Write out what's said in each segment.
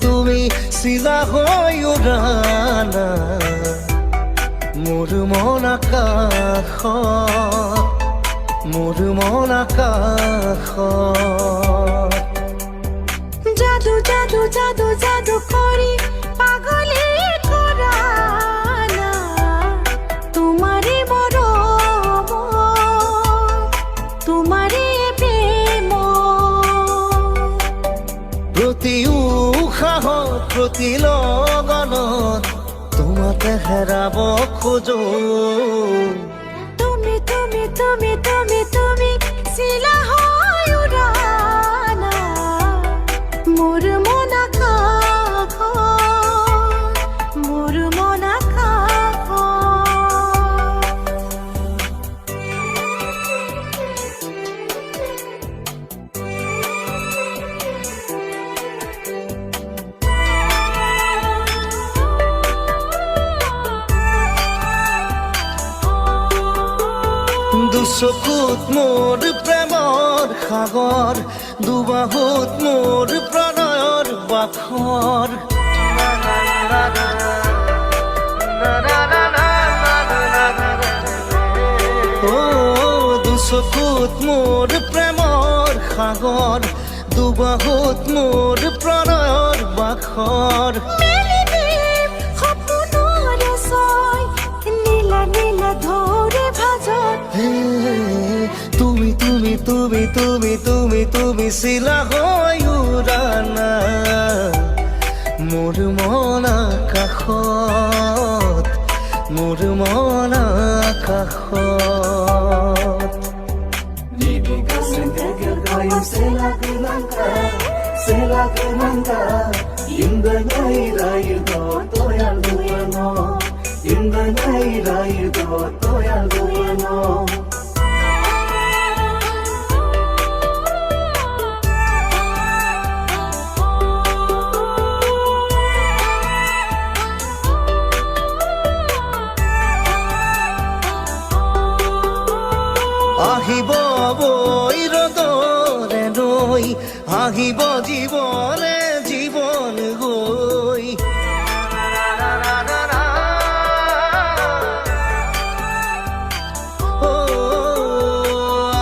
তুমি চিলা হৈ উৰানা মোৰ মন আকাশত মোৰ মন আকাশত জাদু জাদু জাদু জাদু কৰি পাগলে কৰানা তোমাৰে মৰম তোমাৰে প্ৰেম প্ৰতি উশাহত প্ৰতি লগনত তোমাকে হেৰাব খোজো তুমি তুমি তুমি তুমি তুমি চিলা হৈ উৰানা মোৰ মন আকাশত মোৰ মন আকাশত দুচকুত মোৰ প্ৰেমৰ সাগৰ দুবাহুত মোৰ প্ৰণয়ৰ বাখৰ দুচকুত মোৰ প্ৰেমৰ সাগৰ দুবাহুত মোৰ প্ৰণয়ৰ বাখৰ তুমি তুমি তুমি তুমি তুমি তুমি চিলা হৈ উৰানা মোৰ মন আকাশত মোৰ মন আকাশত আহিব বৈ ৰদৰে নৈ আহিব জীৱনে জীৱন গৈ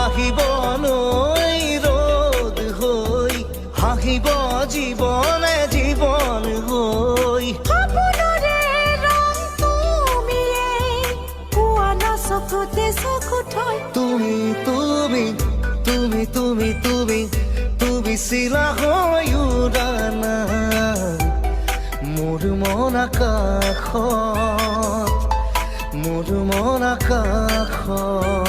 আহিব নৈ ৰদ হৈ আহিব জীৱনে জীৱন গৈ তুমি তুমি তুমি তুমি তুমি তুমি চিলা হৈ উৰানা মোৰ মন আকাশত মোৰ মন আকাশত